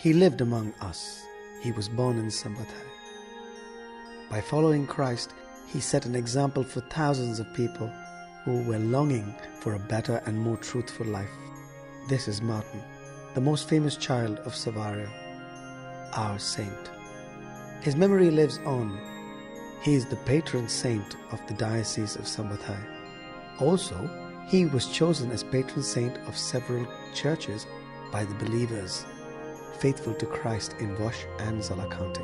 He lived among us. He was born in Szombathely. By following Christ, he set an example for thousands of people who were longing for a better and more truthful life. This is Martin, the most famous child of Savaria, our saint. His memory lives on. He is the patron saint of the Diocese of Szombathely. Also, he was chosen as patron saint of several churches by the believers faithful to Christ in Vash and Zala County.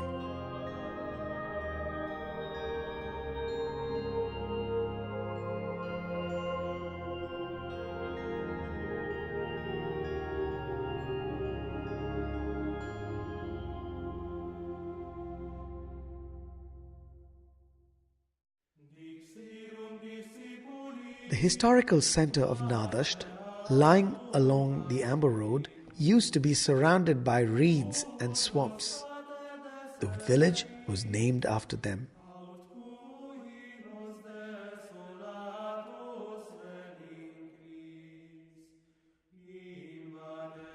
The historical center of Nádasd, lying along the Amber Road, used to be surrounded by reeds and swamps. The village was named after them.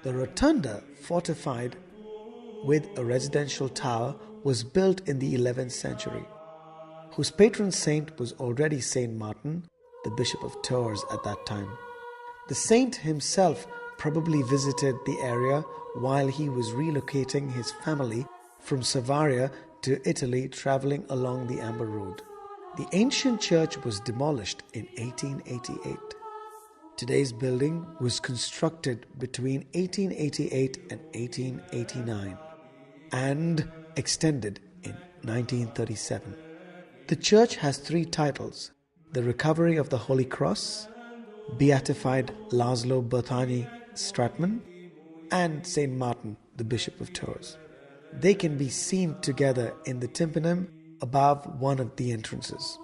The rotunda, fortified with a residential tower, was built in the 11th century, whose patron saint was already Saint Martin, the Bishop of Tours at that time. The saint himself probably visited the area while he was relocating his family from Savaria to Italy, traveling along the Amber Road. The ancient church was demolished in 1888. Today's building was constructed between 1888 and 1889 and extended in 1937. The church has 3 titles: the Recovery of the Holy Cross, Beatified Laszlo Bertani Stratman, and Saint Martin, the Bishop of Tours. They can be seen together in the tympanum above one of the entrances.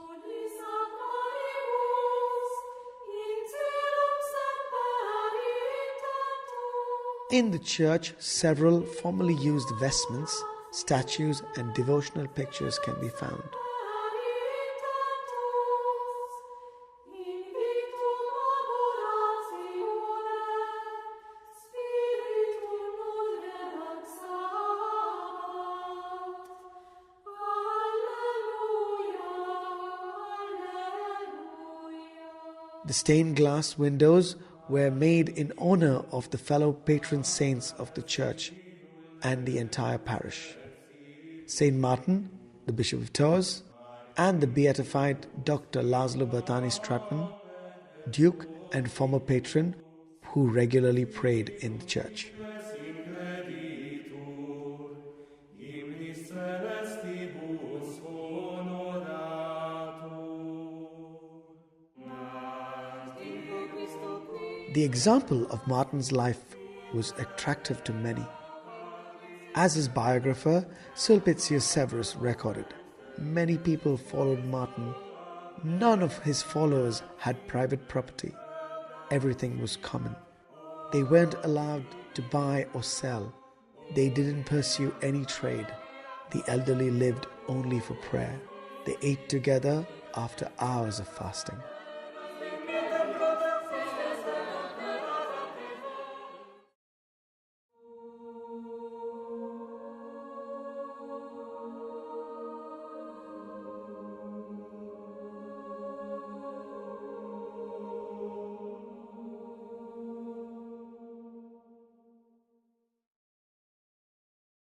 In the church, several formerly used vestments, statues, and devotional pictures can be found. The stained glass windows were made in honor of the fellow patron saints of the church and the entire parish: Saint Martin, the Bishop of Tours, and the beatified Dr. Laszlo Bertani Stratman, Duke and former patron, who regularly prayed in the church. The example of Martin's life was attractive to many. As his biographer, Sulpicius Severus recorded, many people followed Martin. None of his followers had private property. Everything was common. They weren't allowed to buy or sell. They didn't pursue any trade. The elderly lived only for prayer. They ate together after hours of fasting.